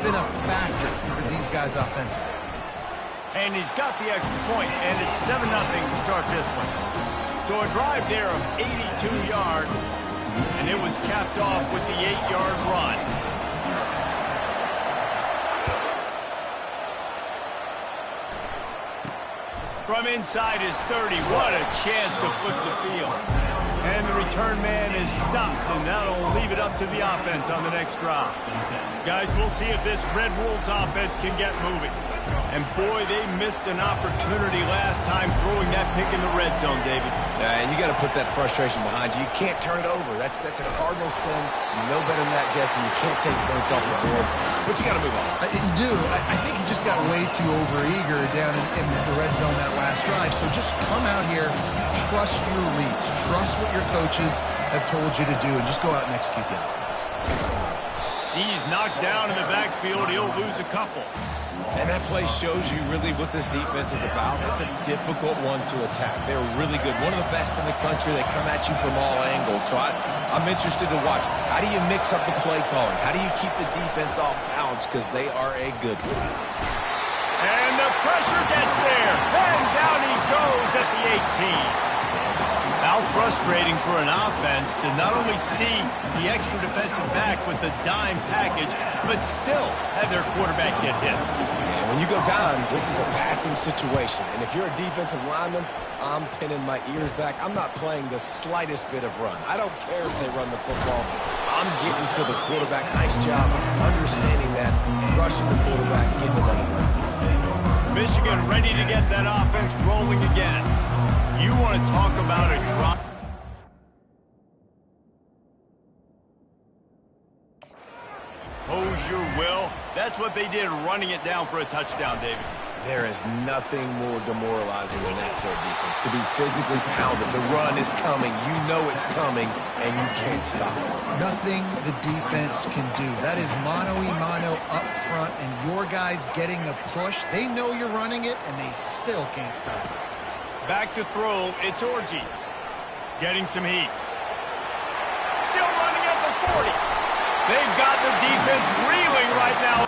been a factor for these guys offensively. And he's got the extra point, and it's 7-0 to start this one. So a drive there of 82 yards, and it was capped off with the 8-yard run. From inside his 30, what a chance to flip the field. And the return man is stopped, and that'll leave it up to the offense on the next drive. Guys, we'll see if this Red Wolves offense can get moving. And boy, they missed an opportunity last time throwing that pick in the red zone, David. Yeah, and you got to put that frustration behind you. You can't turn it over. That's a cardinal sin. You know better than that, Jesse. You can't take points off the board, but you got to move on. You do. I think he just got way too overeager down in the red zone that last drive. So just come out here, trust your reads, trust what your coaches have told you to do, and just go out and execute the offense. He's knocked down in the backfield. He'll lose a couple. And that play shows you really what this defense is about. It's a difficult one to attack. They're really good. One of the best in the country. They come at you from all angles. So I'm interested to watch. How do you mix up the play calling? How do you keep the defense off balance? Because they are a good one. And the pressure gets there. And down he goes at the 18. How frustrating for an offense to not only see the extra defensive back with the dime package, but still have their quarterback get hit. And when you go down, this is a passing situation. And if you're a defensive lineman, I'm pinning my ears back. I'm not playing the slightest bit of run. I don't care if they run the football. I'm getting to the quarterback. Nice job understanding that, rushing the quarterback, getting him on the ground. Michigan ready to get that offense rolling again. You want to talk about a drop. Pose your will. That's what they did, running it down for a touchdown, David. There is nothing more demoralizing than that for a defense. To be physically pounded. The run is coming. You know it's coming, and you can't stop it. Nothing the defense can do. That is mano-a-mano up front, and your guys getting the push. They know you're running it, and they still can't stop it. Back to throw, it's Orgy. Getting some heat. Still running at the 40. They've got the defense reeling right now.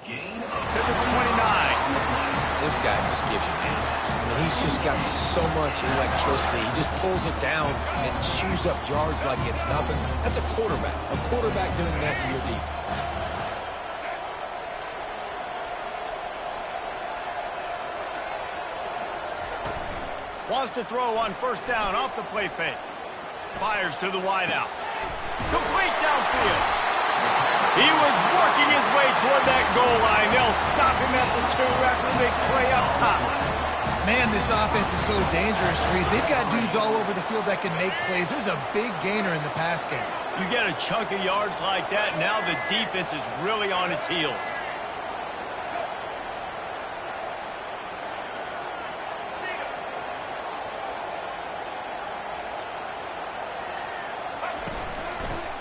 To the 29. This guy just gives you nightmares. I mean, he's just got so much electricity. He just pulls it down and chews up yards like it's nothing. That's a quarterback. A quarterback doing that to your defense. Wants to throw on first down off the play fake. Fires to the wideout. Complete downfield. He was working his way toward that goal line. They'll stop him at the 2 after the big play up top. Man, this offense is so dangerous, Reese. They've got dudes all over the field that can make plays. There's a big gainer in the pass game. You get a chunk of yards like that, now the defense is really on its heels.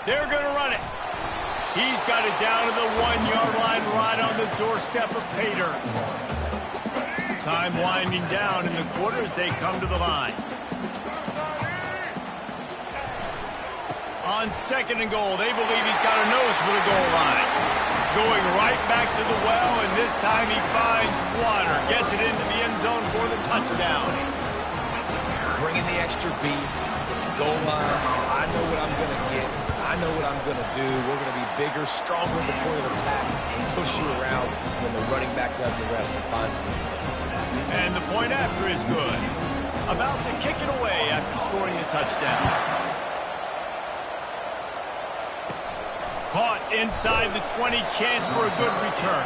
They're going to run it. He's got it down to the 1-yard line right on the doorstep of Pater. Time winding down in the quarter as they come to the line. On 2nd and goal, they believe he's got a nose for the goal line. Going right back to the well, and this time he finds water. Gets it into the end zone for the touchdown. Bringing the extra beef. It's goal line. I know what I'm going to get. I know what I'm going to do. We're going to be bigger, stronger at the point of attack, and push you around, and then the running back does the rest and finds the end zone. And the point after is good. About to kick it away after scoring the touchdown. Caught inside the 20, chance for a good return.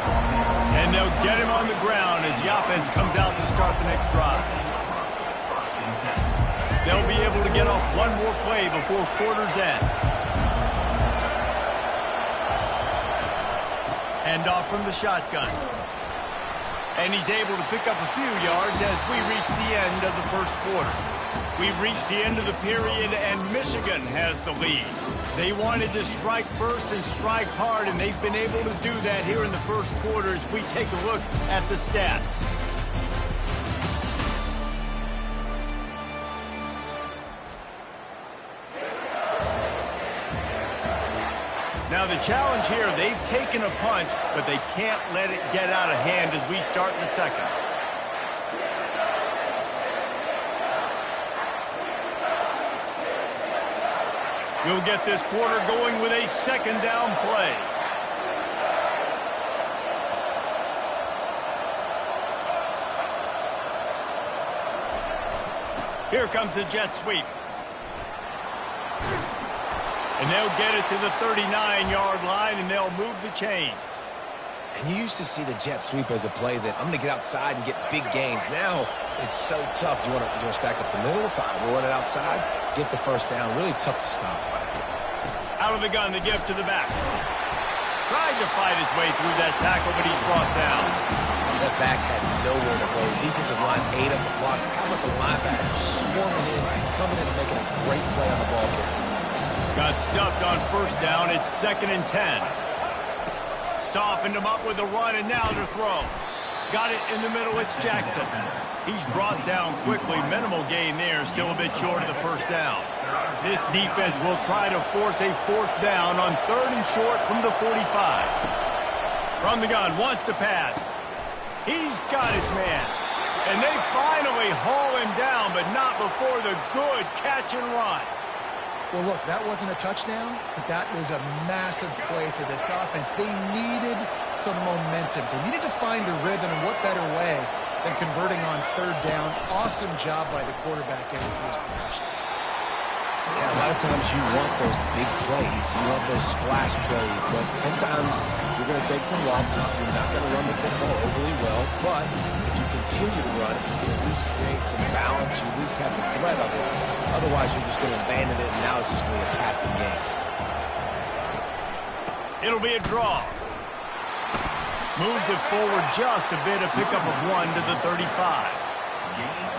And they'll get him on the ground as the offense comes out to start the next drive. They'll be able to get off one more play before quarter's end. Hand off from the shotgun. And he's able to pick up a few yards as we reach the end of the first quarter. We've reached the end of the period, and Michigan has the lead. They wanted to strike first and strike hard, and they've been able to do that here in the first quarter as we take a look at the stats. Now the challenge here, they've taken a punch, but they can't let it get out of hand as we start the second. We'll get this quarter going with a 2nd down play. Here comes the jet sweep. And they'll get it to the 39-yard line, and they'll move the chains. And you used to see the jet sweep as a play that I'm going to get outside and get big gains. Now it's so tough. Do you want to stack up the middle? Fine. We'll run it outside, get the first down. Really tough to stop. Out of the gun to give to the back. Tried to fight his way through that tackle, but he's brought down. That back had nowhere to go. Defensive line ate up the blocks. How about the linebacker swarming in, coming in and making a great play on the ball carrier? Got stuffed on 1st down. It's 2nd and 10. Softened him up with a run, and now to throw. Got it in the middle. It's Jackson. He's brought down quickly. Minimal gain there. Still a bit short of the 1st down. This defense will try to force a 4th down on 3rd and short from the 45. From the gun, wants to pass. He's got his man. And they finally haul him down, but not before the good catch and run. Well, look, that wasn't a touchdown, but that was a massive play for this offense. They needed some momentum. They needed to find a rhythm, and what better way than converting on 3rd down. Awesome job by the quarterback getting through his progression. Yeah, a lot of times you want those big plays. You want those splash plays, but sometimes you're going to take some losses. You're not going to run the football overly well, but if you continue to run it, you can at least create some balance. You at least have the threat of it. Otherwise, you're just going to abandon it, and now it's just going to be a passing game. It'll be a draw. Moves it forward just a bit, a pickup of 1 to the 35.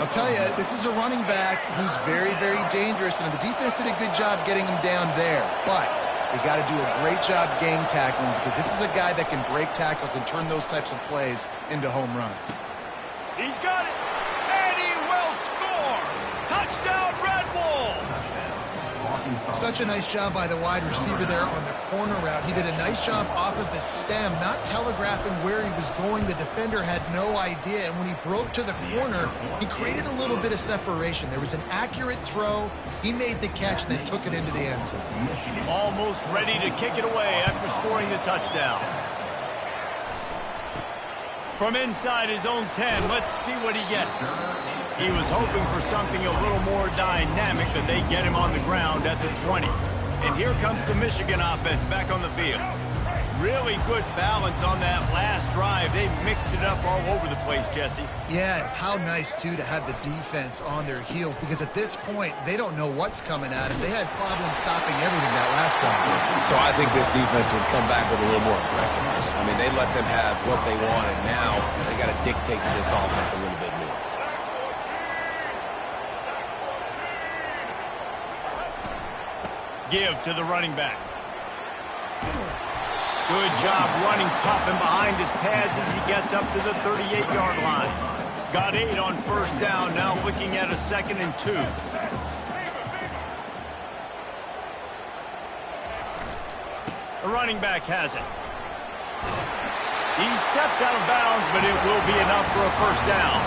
I'll tell you, this is a running back who's very, very dangerous, and the defense did a good job getting him down there. But they got to do a great job gang tackling, because this is a guy that can break tackles and turn those types of plays into home runs. He's got it, and he will score. Touchdown, Red Wolves. Such a nice job by the wide receiver there on the corner route. He did a nice job off of the stem, not telegraphing where he was going. The defender had no idea, and when he broke to the corner, he created a little bit of separation. There was an accurate throw. He made the catch and then took it into the end zone. Almost ready to kick it away after scoring the touchdown. From inside his own 10, let's see what he gets. He was hoping for something a little more dynamic, but they get him on the ground at the 20. And here comes the Michigan offense back on the field. Really good balance on that last drive. They mixed it up all over the place, Jesse. Yeah, how nice, too, to have the defense on their heels, because at this point, they don't know what's coming at them. They had problems stopping everything that last drive. So I think this defense would come back with a little more aggressiveness. I mean, they let them have what they wanted. Now they got to dictate to this offense a little bit more. Give to the running back. Good job running tough and behind his pads as he gets up to the 38-yard line. Got 8 on first down, now looking at a 2nd and 2. The running back has it. He steps out of bounds, but it will be enough for a first down.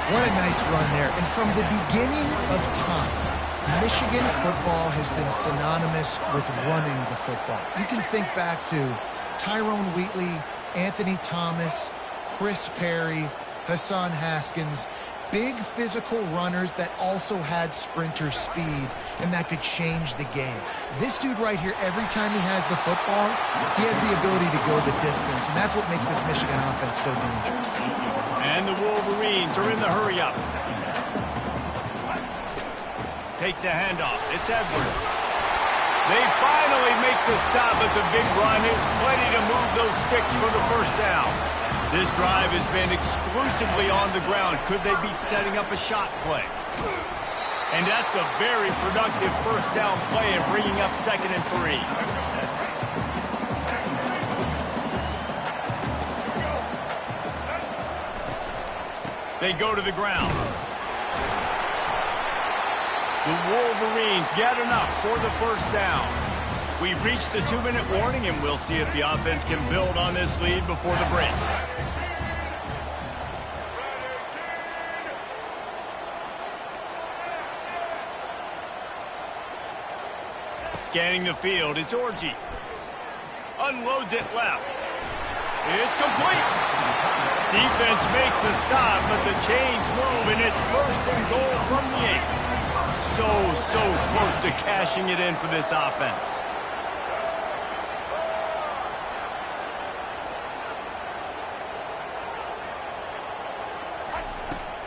What a nice run there. And from the beginning of time, Michigan football has been synonymous with running the football. You can think back to Tyrone Wheatley, Anthony Thomas, Chris Perry, Hassan Haskins, big physical runners that also had sprinter speed and that could change the game. This dude right here, every time he has the football, he has the ability to go the distance, and that's what makes this Michigan offense so dangerous. And the Wolverines are in the hurry-up. Takes a handoff. It's Edwards. They finally make the stop, but the big run is plenty to move those sticks for the first down. This drive has been exclusively on the ground. Could they be setting up a shot play? And that's a very productive first down play and bringing up 2nd and 3. They go to the ground. The Wolverines get enough for the first down. We've reached the 2-minute warning, and we'll see if the offense can build on this lead before the break. Scanning the field, it's Orji. Unloads it left. It's complete. Defense makes a stop, but the chains move, and it's 1st and goal from the 8. So close to cashing it in for this offense.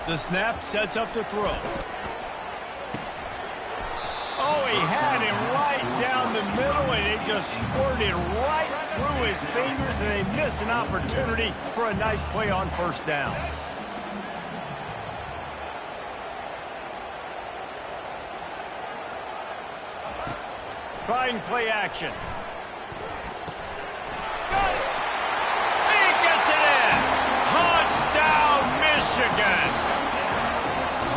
The snap sets up the throw. Oh, he had him right down the middle, and it just squirted right through his fingers, and they miss an opportunity for a nice play on first down. Try and play action. Got it. He gets it in. Touchdown, Michigan.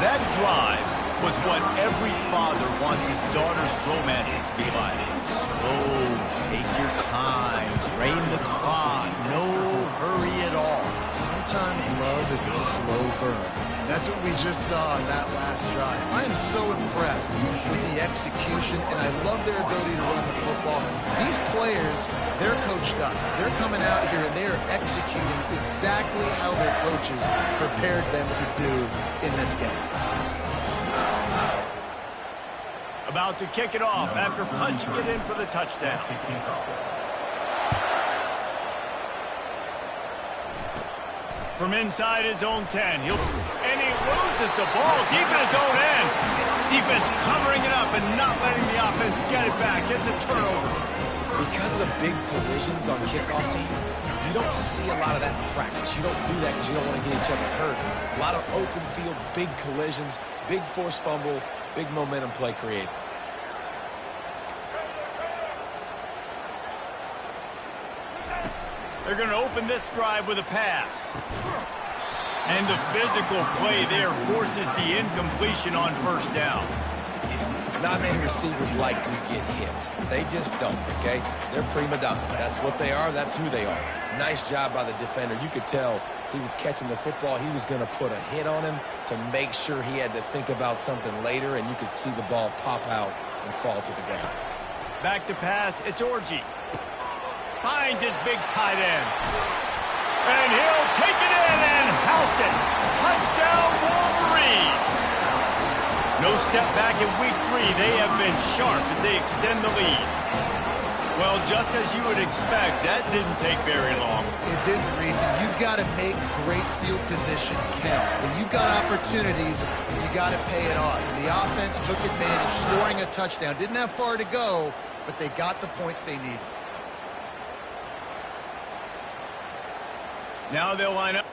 That drive was what every father wants his daughter's romances to be like. Slow, take your time, drain the clock, no hurry at all. Sometimes love is a slow burn. That's what we just saw on that last drive. I am so impressed with the execution, and I love their ability to run the football. These players, they're coached up. They're coming out here, and they are executing exactly how their coaches prepared them to do in this game. About to kick it off after punching it in for the touchdown. From inside his own 10, and he loses the ball deep in his own end. Defense covering it up and not letting the offense get it back. It's a turnover. Because of the big collisions on kickoff team, you don't see a lot of that in practice. You don't do that because you don't want to get each other hurt. A lot of open field, big collisions, big forced fumble, big momentum play created. They're going to open this drive with a pass. And the physical play there forces the incompletion on first down. Not many receivers like to get hit. They just don't, okay? They're prima donnas. That's what they are. That's who they are. Nice job by the defender. You could tell he was catching the football. He was going to put a hit on him to make sure he had to think about something later, and you could see the ball pop out and fall to the ground. Back to pass. It's Orji. Finds his big tight end. And he'll take it in and house it. Touchdown, Wolverine. No step back in week 3. They have been sharp as they extend the lead. Well, just as you would expect, that didn't take very long. It didn't, Reese. And you've got to make great field position count. When you've got opportunities, you got to pay it off. And the offense took advantage, scoring a touchdown. Didn't have far to go, but they got the points they needed. Now they'll line up.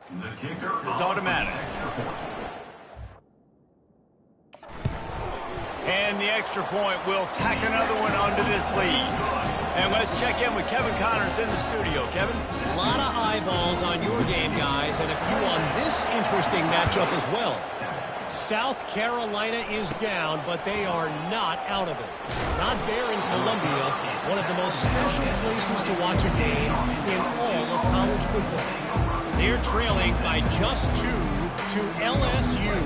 It's automatic. And the extra point will tack another one onto this lead. And let's check in with Kevin Connors in the studio. Kevin? A lot of eyeballs on your game, guys, and a few on this interesting matchup as well. South Carolina is down, but they are not out of it. Not there in Columbia, one of the most special places to watch a game in all of college football. They're trailing by just 2 to LSU.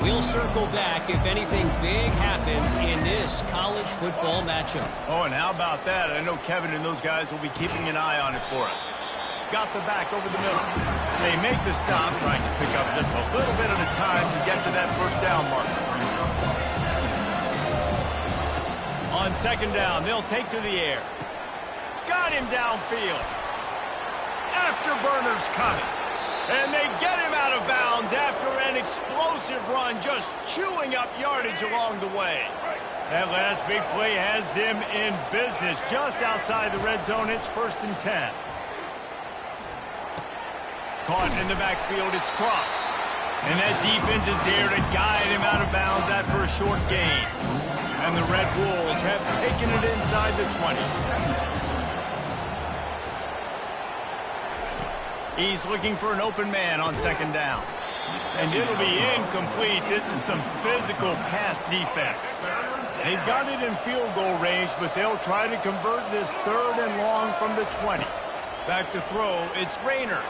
We'll circle back if anything big happens in this college football matchup. Oh, and how about that? I know Kevin and those guys will be keeping an eye on it for us. Got the back over the middle. They make the stop, trying to pick up just a little bit at a time to get to that first down marker. On second down, they'll take to the air. Got him downfield. Afterburners coming. And they get him out of bounds after an explosive run, just chewing up yardage along the way. That last big play has them in business just outside the red zone. It's 1st and 10. Caught in the backfield, it's Cross. And that defense is there to guide him out of bounds after a short gain. And the Red Wolves have taken it inside the 20. He's looking for an open man on second down. And it'll be incomplete. This is some physical pass defense. They've got it in field goal range, but they'll try to convert this 3rd and long from the 20. Back to throw, it's Rayner.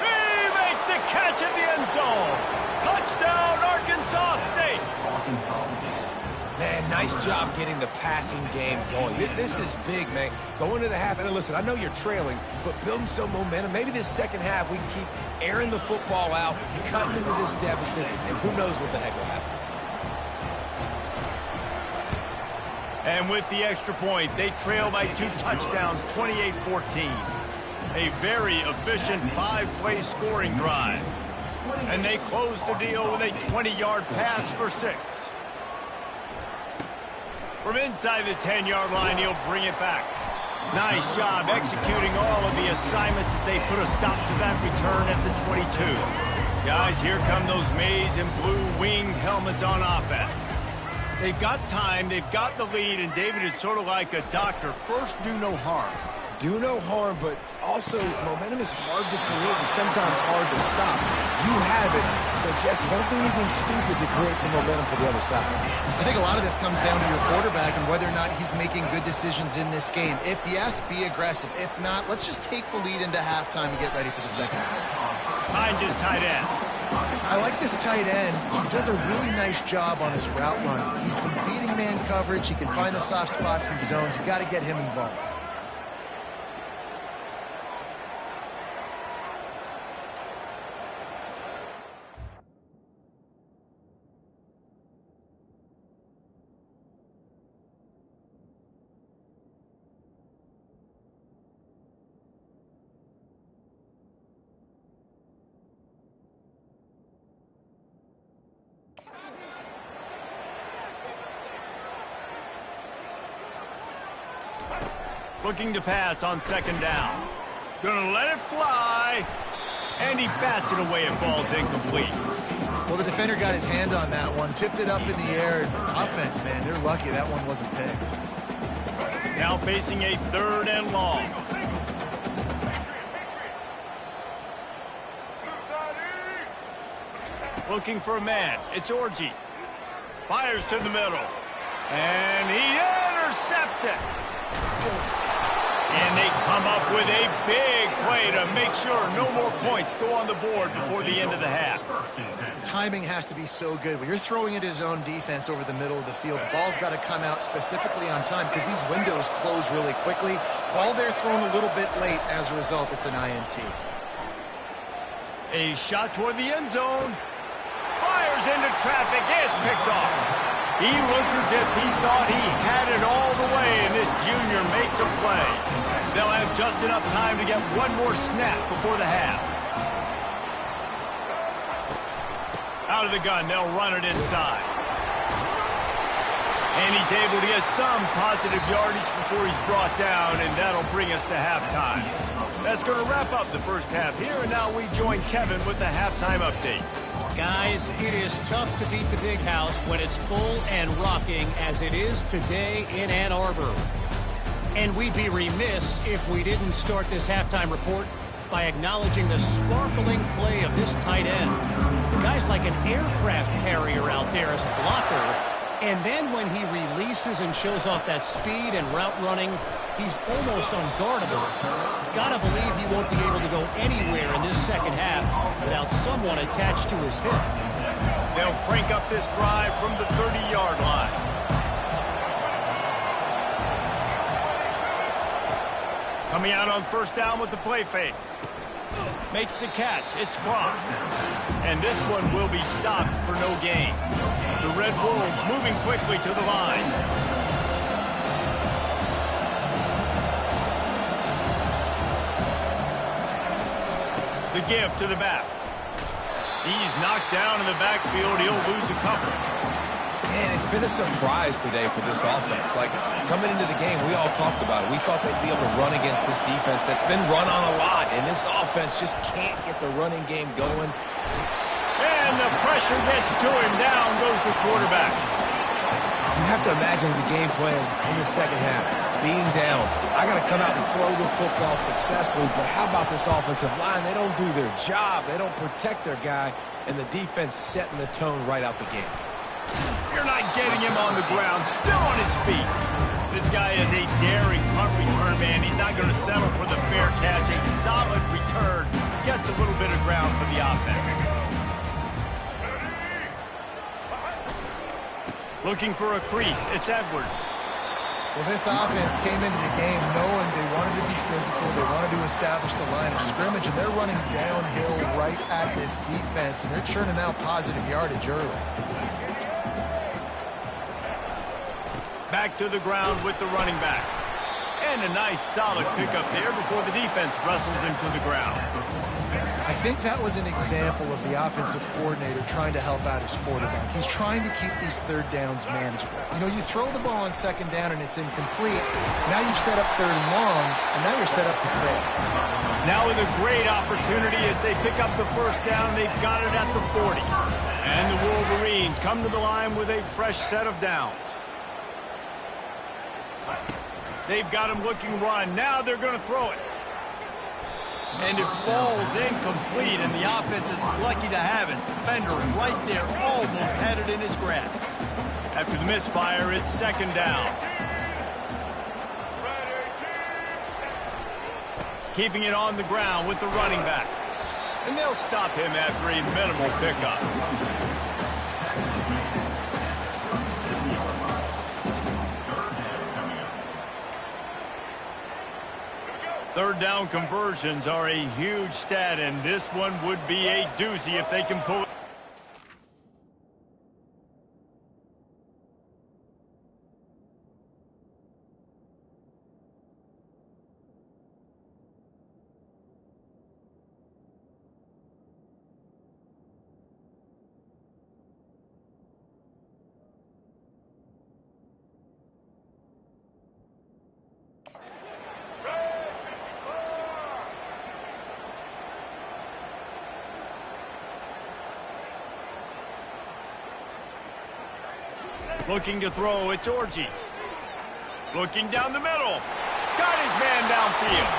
He makes the catch at the end zone. Touchdown, Arkansas State. Man, nice job getting the passing game going. This is big, man. Going to the half, and listen, I know you're trailing, but building some momentum. Maybe this second half we can keep airing the football out, cutting into this deficit, and who knows what the heck will happen. And with the extra point, they trail by 2 touchdowns, 28-14. A very efficient 5-play scoring drive. And they close the deal with a 20-yard pass for 6. From inside the 10-yard line, he'll bring it back. Nice job executing all of the assignments as they put a stop to that return at the 22. Guys, here come those maize and blue winged helmets on offense. They've got time, they've got the lead, and David is sort of like a doctor. First, do no harm. Do no harm, but also momentum is hard to create and sometimes hard to stop. You have it, so Jesse, don't do anything stupid to create some momentum for the other side. I think a lot of this comes down to your quarterback and whether or not he's making good decisions in this game. If yes, be aggressive. If not, let's just take the lead into halftime and get ready for the second half. Find his tight end. I like this tight end. He does a really nice job on his route run. He's been beating man coverage. He can find the soft spots and zones. You got to get him involved. Looking to pass on second down. Gonna let it fly. And he bats it away. It falls incomplete. Well, the defender got his hand on that one, tipped it up in the air. Offense, man, they're lucky that one wasn't picked. Now facing a 3rd and long. Looking for a man. It's Orji. Fires to the middle. And he intercepts it. And they come up with a big play to make sure no more points go on the board before the end of the half. Timing has to be so good. When you're throwing at his own defense over the middle of the field, the ball's got to come out specifically on time because these windows close really quickly. Ball there thrown a little bit late. As a result, it's an INT. A shot toward the end zone. Fires into traffic. It's picked off. He looked as if he thought he had it all the way, and this junior makes a play. They'll have just enough time to get one more snap before the half. Out of the gun, they'll run it inside. And he's able to get some positive yardage before he's brought down, and that'll bring us to halftime. That's going to wrap up the first half here, and now we join Kevin with the halftime update. Guys, it is tough to beat the Big House when it's full and rocking as it is today in Ann Arbor. And we'd be remiss if we didn't start this halftime report by acknowledging the sparkling play of this tight end. The guy's like an aircraft carrier out there as a blocker. And then when he releases and shows off that speed and route running, he's almost unguardable. Gotta believe he won't be able to go anywhere in this second half without someone attached to his hip. They'll crank up this drive from the 30-yard line. Coming out on first down with the play fake. Makes the catch. It's crossed. And this one will be stopped for no gain. The Red Wolves moving quickly to the line. The give to the back. He's knocked down in the backfield. He'll lose a couple. Man, it's been a surprise today for this offense. Like, coming into the game, we all talked about it. We thought they'd be able to run against this defense that's been run on a lot, and this offense just can't get the running game going. And the pressure gets to him. Down goes the quarterback. You have to imagine the game plan in the second half. Being down, I got to come out and throw the football successfully, but how about this offensive line? They don't do their job. They don't protect their guy, and the defense setting the tone right out the game. You're not getting him on the ground, still on his feet. This guy is a daring punt return man. He's not going to settle for the fair catch. A solid return gets a little bit of ground for the offense. Looking for a crease. It's Edwards. Well, this offense came into the game knowing they wanted to be physical. They wanted to establish the line of scrimmage, and they're running downhill right at this defense, and they're churning out positive yardage early. Back to the ground with the running back. And a nice solid pickup there before the defense wrestles him to the ground. I think that was an example of the offensive coordinator trying to help out his quarterback. He's trying to keep these third downs manageable. You know, you throw the ball on second down and it's incomplete. Now you've set up third and long, and now you're set up to fail. Now with a great opportunity as they pick up the first down, they've got it at the 40. And the Wolverines come to the line with a fresh set of downs. They've got him looking run. Now they're going to throw it. And it falls incomplete, and the offense is lucky to have it. Defender right there, almost had it in his grasp. After the misfire, it's second down. Keeping it on the ground with the running back. And they'll stop him after a minimal pickup. Third down conversions are a huge stat, and this one would be a doozy if they can pull it. Looking to throw, it's Orji. Looking down the middle. Got his man downfield.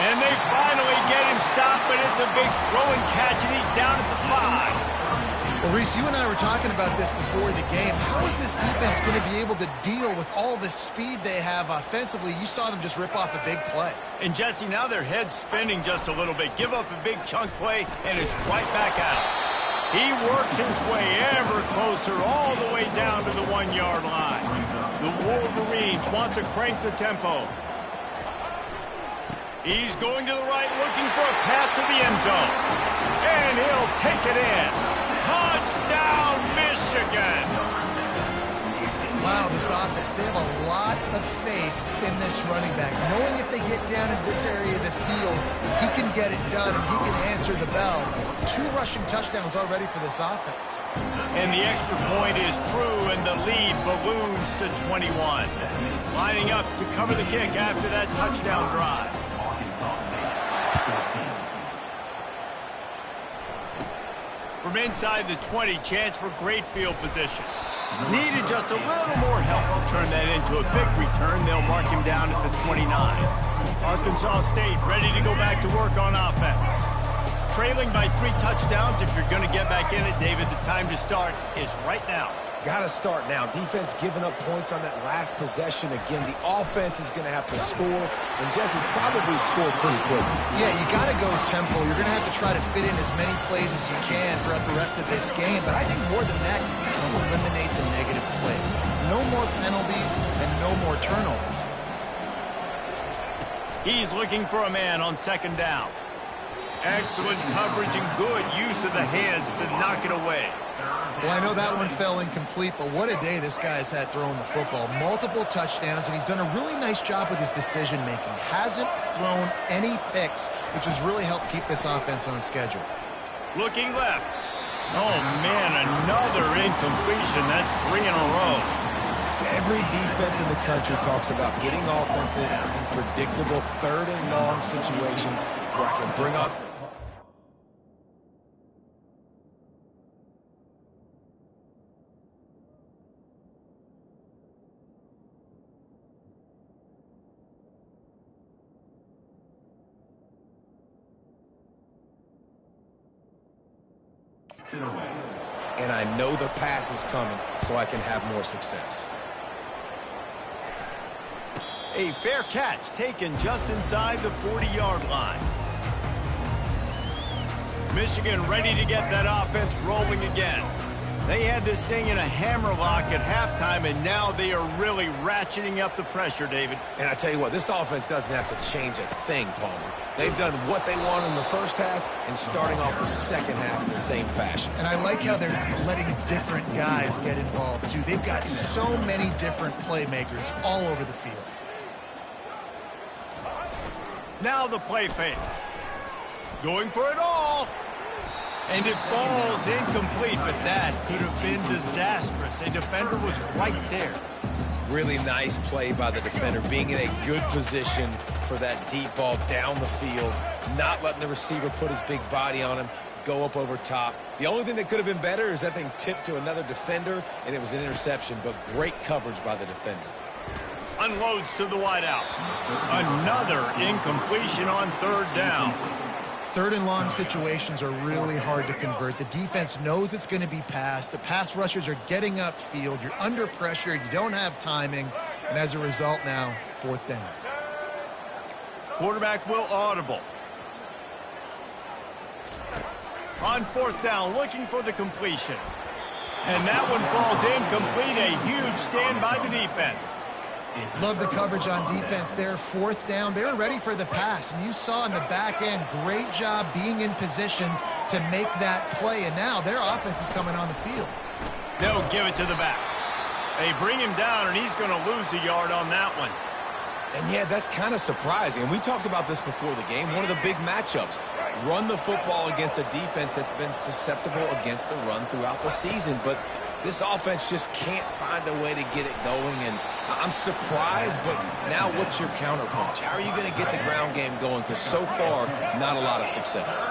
And they finally get him stopped, but it's a big throwing catch, and he's down at the 5. Well, Reese, you and I were talking about this before the game. How is this defense going to be able to deal with all the speed they have offensively? You saw them just rip off a big play. And, Jesse, now their head's spinning just a little bit. Give up a big chunk play, and it's right back out. He works his way ever closer all the way down to the 1-yard line. The Wolverines want to crank the tempo. He's going to the right, looking for a path to the end zone. And he'll take it in. Touchdown, Michigan! Wow, this offense, they have a lot of faith in this running back. Knowing if they get down in this area of the field, he can get it done and he can answer the bell. 2 rushing touchdowns already for this offense. And the extra point is true, and the lead balloons to 21. Lining up to cover the kick after that touchdown drive. From inside the 20, chance for great field position. Needed just a little more help to turn that into a big return. They'll mark him down at the 29. Arkansas State ready to go back to work on offense. Trailing by 3 touchdowns. If you're going to get back in it, David, the time to start is right now. Got to start now. Defense giving up points on that last possession. Again, the offense is going to have to score, and Jesse probably score pretty quickly. Yeah, you got to go tempo. You're going to have to try to fit in as many plays as you can throughout the rest of this game. But I think more than that, you got to eliminate the negative plays. No more penalties and no more turnovers. He's looking for a man on second down. Excellent coverage and good use of the hands to knock it away. Well, I know that one fell incomplete, but what a day this guy's had throwing the football. Multiple touchdowns, and he's done a really nice job with his decision-making. Hasn't thrown any picks, which has really helped keep this offense on schedule. Looking left. Oh, man, another incompletion. That's 3 in a row. Every defense in the country talks about getting offenses in predictable third and long situations where I can bring on... And I know the pass is coming, so I can have more success. A fair catch taken just inside the 40-yard line. Michigan ready to get that offense rolling again. They had this thing in a hammerlock at halftime, and now they are really ratcheting up the pressure, David. And I tell you what, this offense doesn't have to change a thing, Palmer. They've done what they want in the first half and starting off the second half in the same fashion. And I like how they're letting different guys get involved, too. They've got so many different playmakers all over the field. Now the play fake. Going for it all. And it falls incomplete, but that could have been disastrous. A defender was right there. Really nice play by the defender, being in a good position for that deep ball down the field, not letting the receiver put his big body on him, go up over top. The only thing that could have been better is that thing tipped to another defender, and it was an interception, but great coverage by the defender. Unloads to the wideout. Another incompletion on third down. Third and long situations are really hard to convert. The defense knows it's going to be passed. The pass rushers are getting upfield. You're under pressure. You don't have timing. And as a result now, fourth down. Quarterback will audible. On fourth down, looking for the completion. And that one falls incomplete. A huge stand by the defense. Love the coverage on defense there. Fourth down. They were ready for the pass. And you saw in the back end, great job being in position to make that play. And now their offense is coming on the field. They'll give it to the back. They bring him down, and he's going to lose a yard on that one. And yeah, that's kind of surprising. And we talked about this before the game. One of the big matchups. Run the football against a defense that's been susceptible against the run throughout the season. But this offense just can't find a way to get it going. And I'm surprised, but now what's your counterpunch? How are you going to get the ground game going? Because so far, not a lot of success.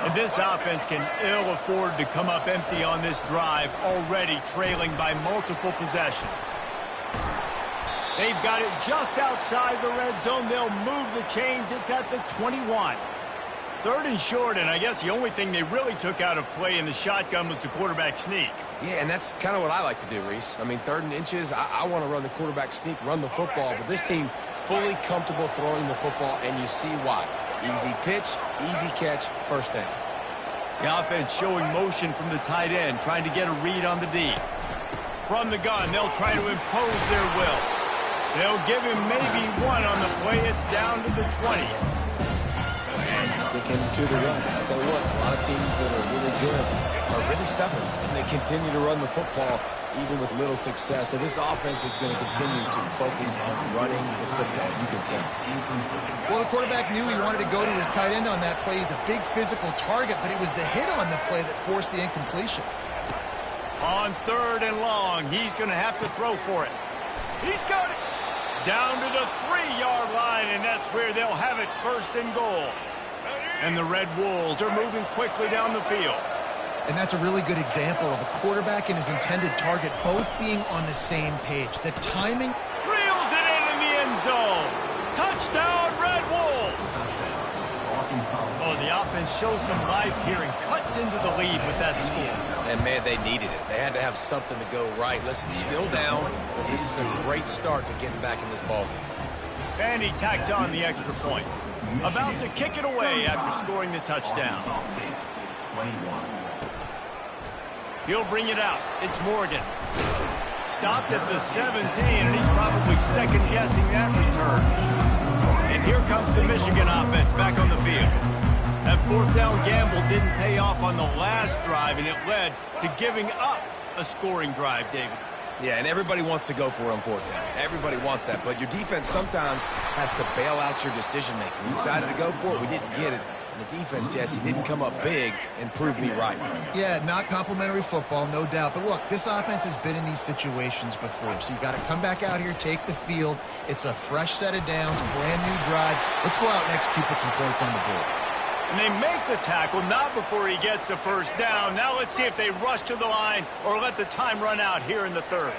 And this offense can ill afford to come up empty on this drive, already trailing by multiple possessions. They've got it just outside the red zone. They'll move the chains. It's at the 21. Third and short, and I guess the only thing they really took out of play in the shotgun was the quarterback sneak. Yeah, and that's kind of what I like to do, Reese. I mean, third and inches, I want to run the quarterback sneak, run the football, but this team fully comfortable throwing the football, and you see why. Easy pitch, easy catch, first down. The offense showing motion from the tight end, trying to get a read on the D. From the gun, they'll try to impose their will. They'll give him maybe one on the play. It's down to the 20. And sticking to the run. I'll tell you what, a lot of teams that are really good are really stubborn, and they continue to run the football even with little success. So this offense is going to continue to focus on running the football, you can tell. Well, the quarterback knew he wanted to go to his tight end on that play. He's a big physical target, but it was the hit on the play that forced the incompletion. On third and long, he's going to have to throw for it. He's got it down to the 3-yard line, and that's where they'll have it, first and goal. And the Red Wolves are moving quickly down the field. And that's a really good example of a quarterback and his intended target both being on the same page. The timing... Reels it in the end zone. Touchdown, Red Wolves. Oh, the offense shows some life here and cuts into the lead with that score. And, man, they needed it. They had to have something to go right. Listen, still down, but this is a great start to getting back in this ballgame. And he tacks on the extra point. About to kick it away after scoring the touchdown. He'll bring it out. It's Morgan. Stopped at the 17, and he's probably second-guessing that return. And here comes the Michigan offense back on the field. That fourth down gamble didn't pay off on the last drive, and it led to giving up a scoring drive, David. Yeah, and everybody wants to go for it on fourth down. Everybody wants that, but your defense sometimes has to bail out your decision-making. We decided to go for it. We didn't get it. And the defense, Jesse, didn't come up big and prove me right. Yeah, not complimentary football, no doubt. But look, this offense has been in these situations before. So you got to come back out here, take the field. It's a fresh set of downs, brand new drive. Let's go out and execute, put some points on the board. And they make the tackle, not before he gets the first down. Now let's see if they rush to the line or let the time run out here in the third.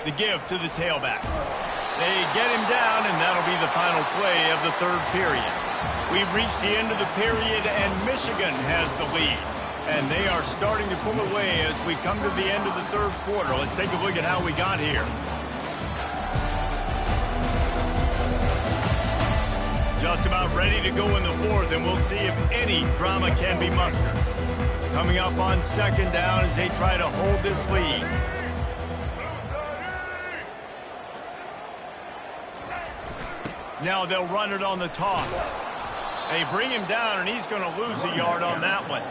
The give to the tailback. They get him down, and that'll be the final play of the third period. We've reached the end of the period, and Michigan has the lead. And they are starting to pull away as we come to the end of the third quarter. Let's take a look at how we got here. Just about ready to go in the fourth, and we'll see if any drama can be mustered. Coming up on second down as they try to hold this lead. Now they'll run it on the toss. They bring him down, and he's going to lose a yard on that one.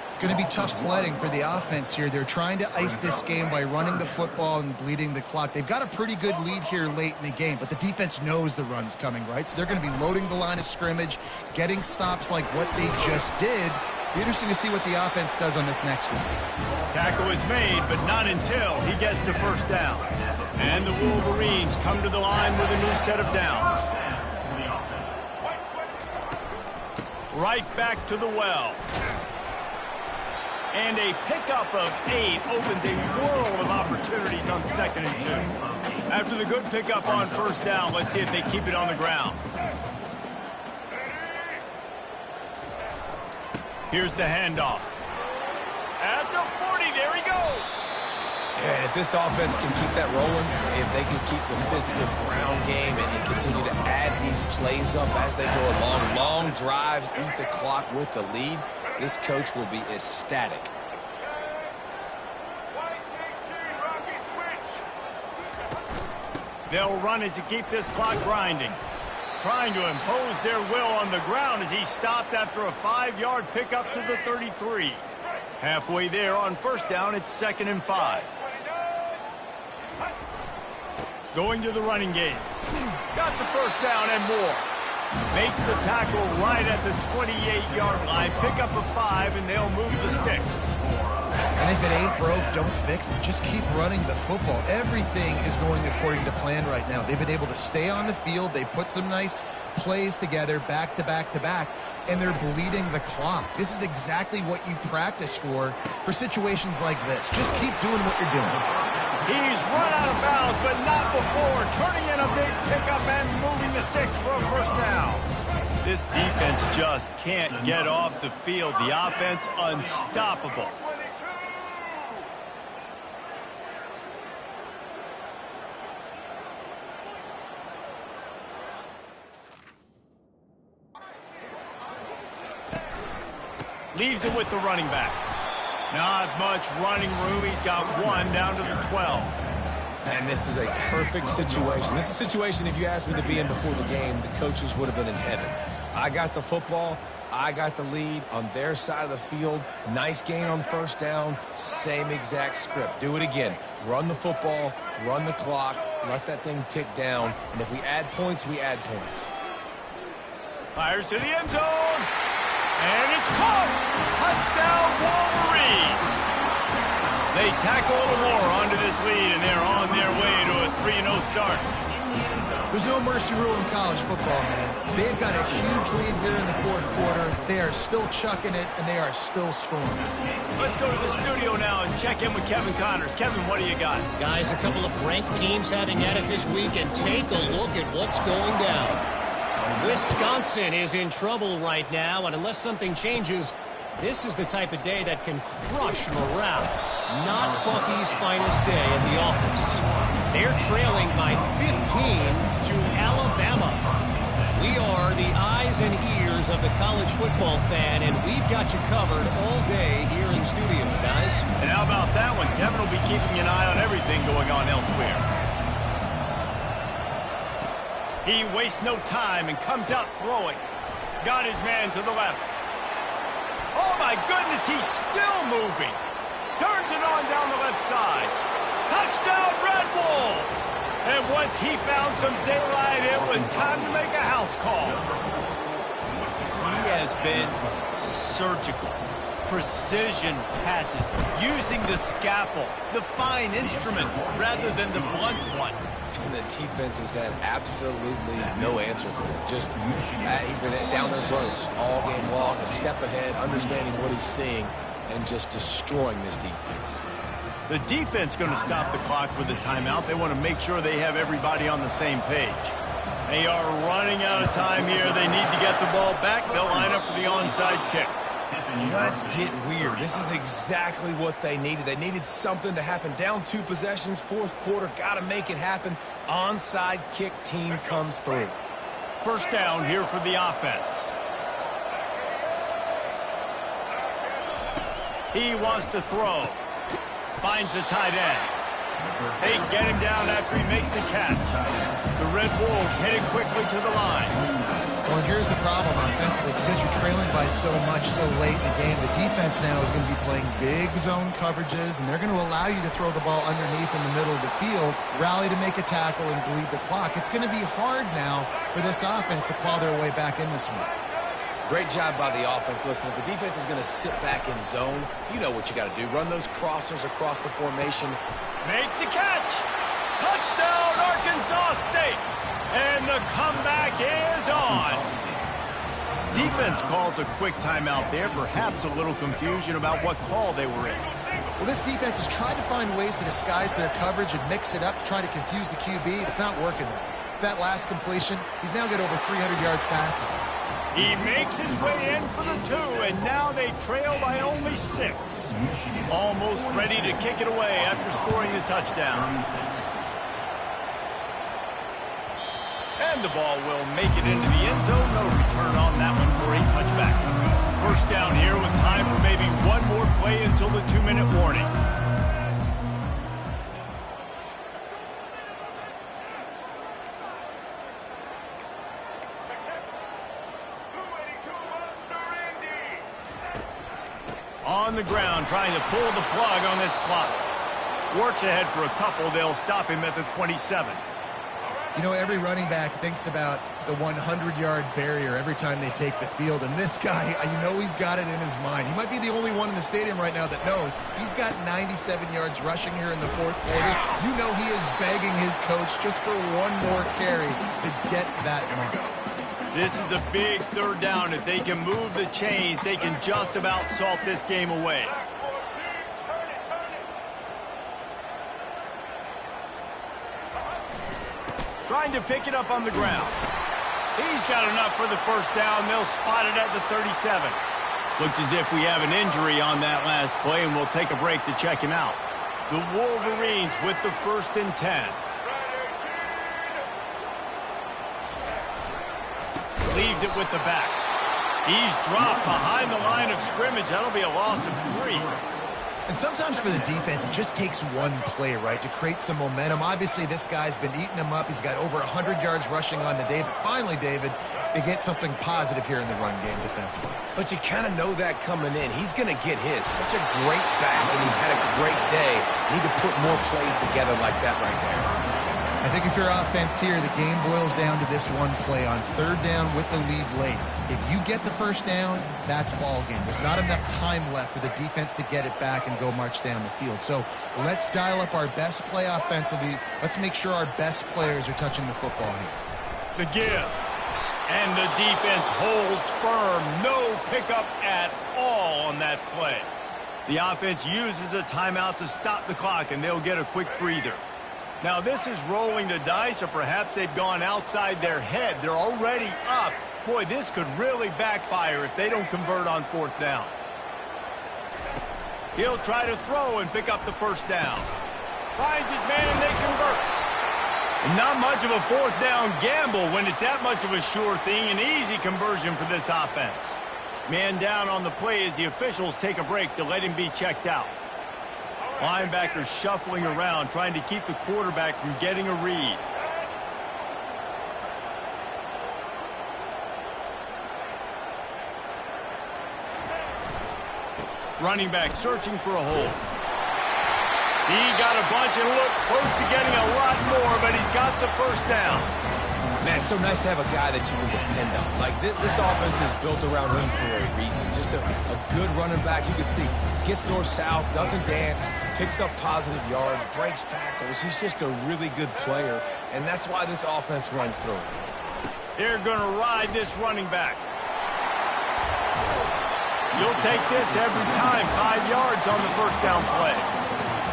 It's going to be tough sledding for the offense here. They're trying to ice this game by running the football and bleeding the clock. They've got a pretty good lead here late in the game, but the defense knows the run's coming, right? So they're going to be loading the line of scrimmage, getting stops like what they just did. Be interesting to see what the offense does on this next one. Tackle is made, but not until he gets the first down. And the Wolverines come to the line with a new set of downs. Right back to the well. And a pickup of 8 opens a world of opportunities on 2nd and 2. After the good pickup on first down, let's see if they keep it on the ground. Here's the handoff. At the 40, there he goes. And if this offense can keep that rolling, if they can keep the physical ground game and continue to add these plays up as they go along, long drives, eat the clock with the lead, this coach will be ecstatic. They'll run it to keep this clock grinding. Trying to impose their will on the ground as he stopped after a 5-yard pickup to the 33. Halfway there on first down, it's 2nd and 5. Going to the running game. Got the first down and more. Makes the tackle right at the 28-yard line. Pick up a 5, and they'll move the sticks. And if it ain't broke, don't fix it. Just keep running the football. Everything is going according to plan right now. They've been able to stay on the field. They put some nice plays together back to back to back, and they're bleeding the clock. This is exactly what you practice for situations like this. Just keep doing what you're doing. He's run out of bounds, but not before. Turning in a big pickup and moving the sticks for a first down. This defense just can't get off the field. The offense unstoppable. Leaves it with the running back. Not much running room. He's got 1 down to the 12. And this is a perfect situation. This is a situation, if you asked me to be in before the game, the coaches would have been in heaven. I got the football. I got the lead on their side of the field. Nice gain on first down. Same exact script. Do it again. Run the football. Run the clock. Let that thing tick down. And if we add points, we add points. Fires to the end zone. And it's caught! Touchdown, Wolverines! They tackle the war onto this lead, and they're on their way to a 3-0 start. There's no mercy rule in college football, man. They've got a huge lead here in the fourth quarter. They are still chucking it, and they are still scoring. Let's go to the studio now and check in with Kevin Connors. Kevin, what do you got? Guys, a couple of ranked teams having at it this week, and take a look at what's going down. Wisconsin is in trouble right now, and unless something changes, this is the type of day that can crush morale. Not Bucky's finest day at the office. They're trailing by 15 to Alabama. We are the eyes and ears of the college football fan, and we've got you covered all day here in studio, guys. And how about that one? Kevin will be keeping an eye on everything going on elsewhere. He wastes no time and comes out throwing. Got his man to the left. Oh, my goodness, he's still moving. Turns it on down the left side. Touchdown, Red Wolves! And once he found some daylight, it was time to make a house call. He has been surgical. Precision passes, using the scalpel, the fine instrument, rather than the blunt one. And the defense has had absolutely no answer for it. Just, he's been down their throats all game long, a step ahead, understanding what he's seeing, and just destroying this defense. The defense going to stop the clock with a timeout. They want to make sure they have everybody on the same page. They are running out of time here. They need to get the ball back. They'll line up for the onside kick. Let's get weird. This is exactly what they needed. They needed something to happen. Down 2 possessions, fourth quarter, got to make it happen. Onside kick, team comes through. First down here for the offense. He wants to throw. Finds the tight end. They get him down after he makes the catch. The Red Wolves headed quickly to the line. Well, here's the problem offensively. Because you're trailing by so much so late in the game, the defense now is going to be playing big zone coverages, and they're going to allow you to throw the ball underneath in the middle of the field, rally to make a tackle, and bleed the clock. It's going to be hard now for this offense to claw their way back in this one. Great job by the offense. Listen, if the defense is going to sit back in zone, you know what you got to do. Run those crossers across the formation. Makes the catch. Touchdown, Arkansas State. And the comeback is on. Defense calls a quick timeout there. Perhaps a little confusion about what call they were in. Well, this defense has tried to find ways to disguise their coverage and mix it up to try to confuse the QB. It's not working there. That last completion, he's now got over 300 yards passing. He makes his way in for the 2, and now they trail by only 6. Almost ready to kick it away after scoring the touchdown. And the ball will make it into the end zone. No return on that one for a touchback. First down here with time for maybe one more play until the 2-minute warning. On the ground, trying to pull the plug on this clock. Works ahead for a couple. They'll stop him at the 27. You know, every running back thinks about the 100-yard barrier every time they take the field. And this guy, you know he's got it in his mind. He might be the only one in the stadium right now that knows he's got 97 yards rushing here in the fourth quarter. You know he is begging his coach just for one more carry to get that mark. This is a big third down. If they can move the chains, they can just about salt this game away. Trying to pick it up on the ground. He's got enough for the first down. They'll spot it at the 37. Looks as if we have an injury on that last play, and we'll take a break to check him out. The Wolverines with the 1st and 10. Leaves it with the back. He's dropped behind the line of scrimmage. That'll be a loss of 3. And sometimes for the defense, it just takes one play, right, to create some momentum. Obviously, this guy's been eating them up. He's got over 100 yards rushing on the day. But finally, David, they get something positive here in the run game defensively. But you kind of know that coming in. He's going to get his. Such a great back, and he's had a great day. Need to put more plays together like that right there. I think if you're offense here, the game boils down to this one play on third down with the lead late. If you get the first down, that's ball game. There's not enough time left for the defense to get it back and go march down the field. So let's dial up our best play offensively. Let's make sure our best players are touching the football here. The give. And the defense holds firm. No pickup at all on that play. The offense uses a timeout to stop the clock, and they'll get a quick breather. Now, this is rolling the dice, or perhaps they've gone outside their head. They're already up. Boy, this could really backfire if they don't convert on fourth down. He'll try to throw and pick up the first down. Finds his man, and they convert. Not much of a fourth down gamble when it's that much of a sure thing. An easy conversion for this offense. Man down on the play as the officials take a break to let him be checked out. Linebackers shuffling around, trying to keep the quarterback from getting a read. Running back searching for a hole. He got a bunch and looked close to getting a lot more, but he's got the first down. Man, it's so nice to have a guy that you can depend on. Like, this offense is built around him for a reason. Just a good running back. You can see, gets north-south, doesn't dance, picks up positive yards, breaks tackles. He's just a really good player, and that's why this offense runs through him. They're going to ride this running back. You'll take this every time. 5 yards on the first down play.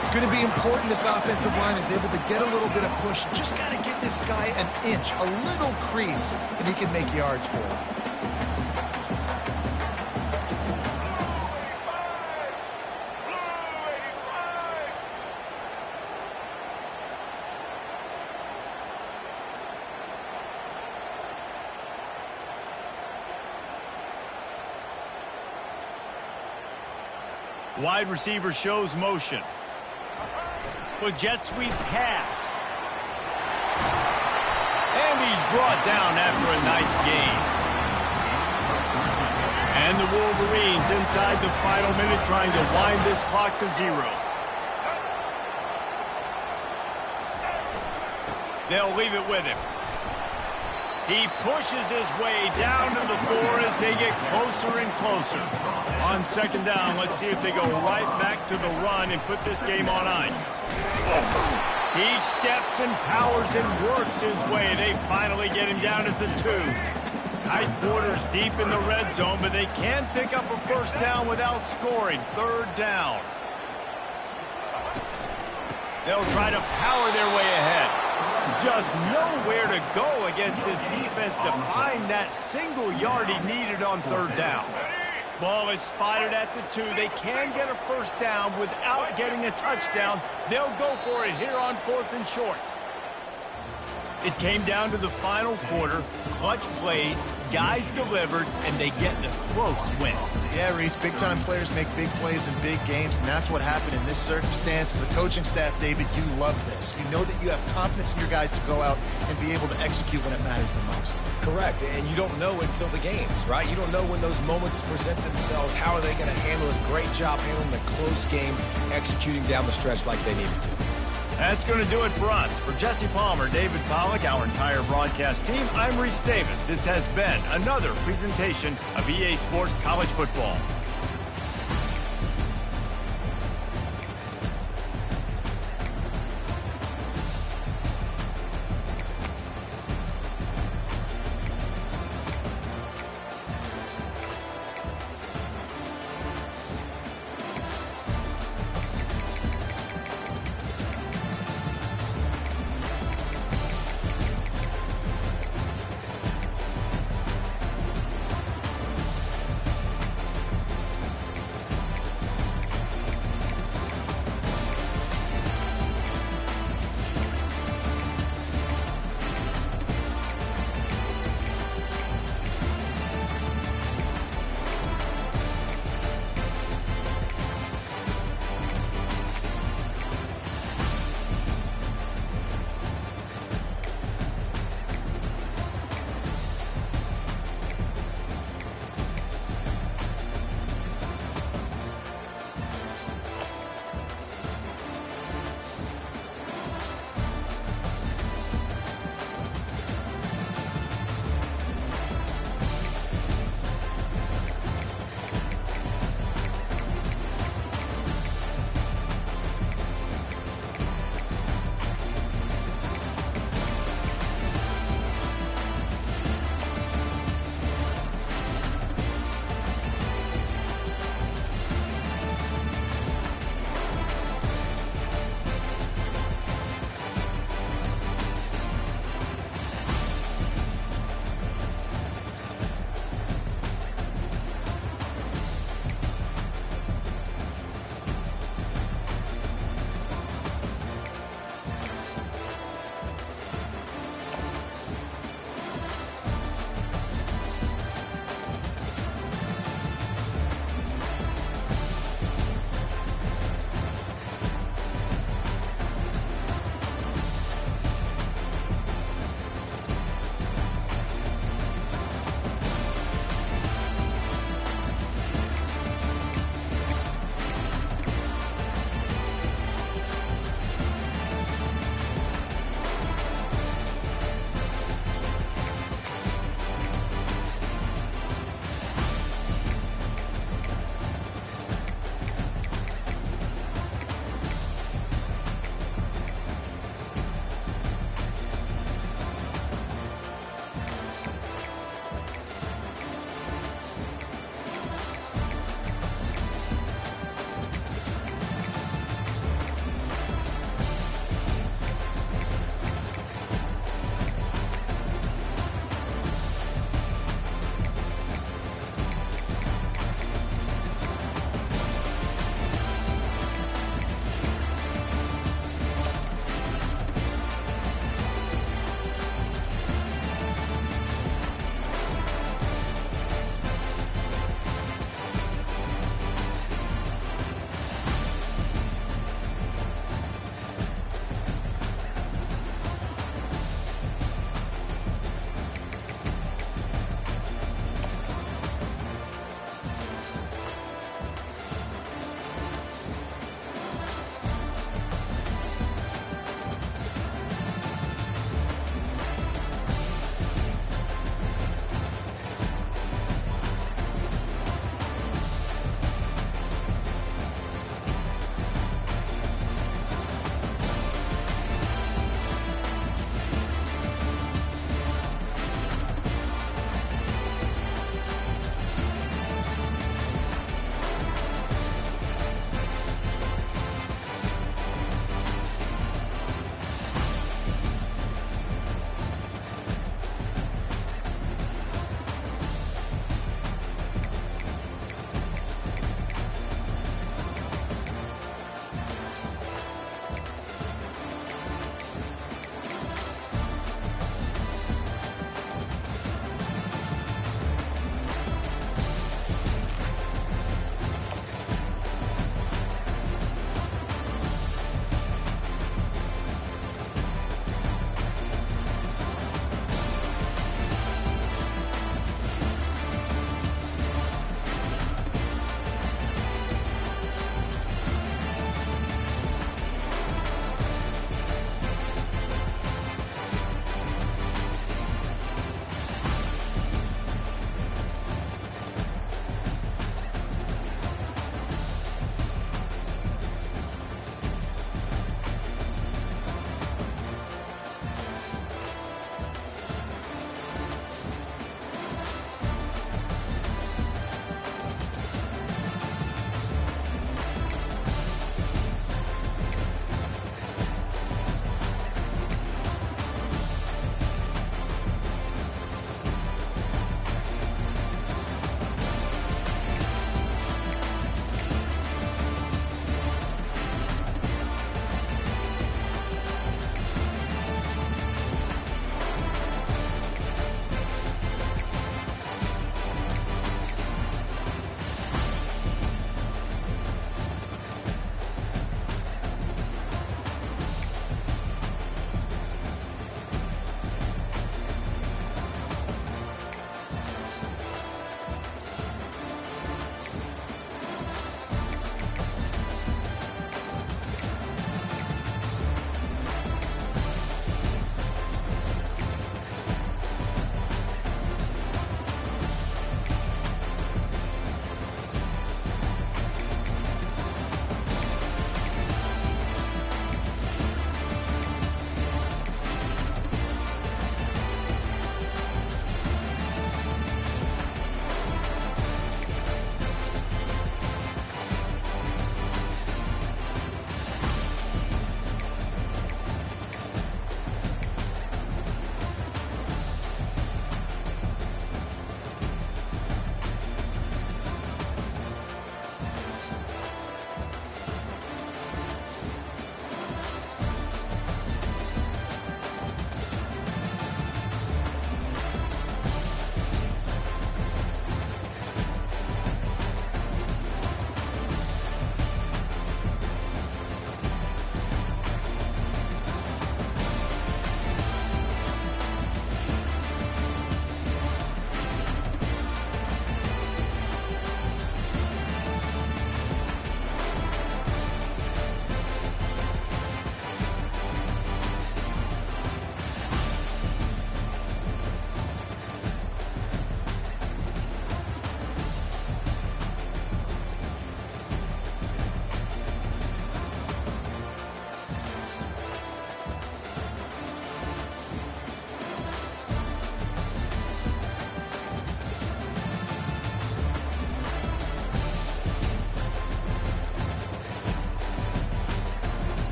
It's going to be important this offensive line is able to get a little bit of push. Just got to give this guy an inch, a little crease, and he can make yards for it. Wide receiver shows motion. With jet sweep pass. And he's brought down after a nice gain. And the Wolverines inside the final minute trying to wind this clock to 0. They'll leave it with him. He pushes his way down to the floor as they get closer and closer. On second down, let's see if they go right back to the run and put this game on ice. He steps and powers and works his way. They finally get him down at the 2. Tight quarters deep in the red zone, but they can't pick up a first down without scoring. Third down. They'll try to power their way ahead. Just nowhere to go against this defense to find that single yard he needed on third down. Ball is spotted at the 2. They can get a first down without getting a touchdown. They'll go for it here on 4th and short. It came down to the final quarter. Clutch plays, guys delivered, and they get a close win. Yeah, Reese, big-time players make big plays in big games, and that's what happened in this circumstance. As a coaching staff, David, you love this. You know that you have confidence in your guys to go out and be able to execute when it matters the most. Correct, and you don't know until the games, right? You don't know when those moments present themselves. How are they going to handle it? Great job handling the close game, executing down the stretch like they needed to. That's going to do it for us. For Jesse Palmer, David Pollack, our entire broadcast team, I'm Reese Davis. This has been another presentation of EA Sports College Football.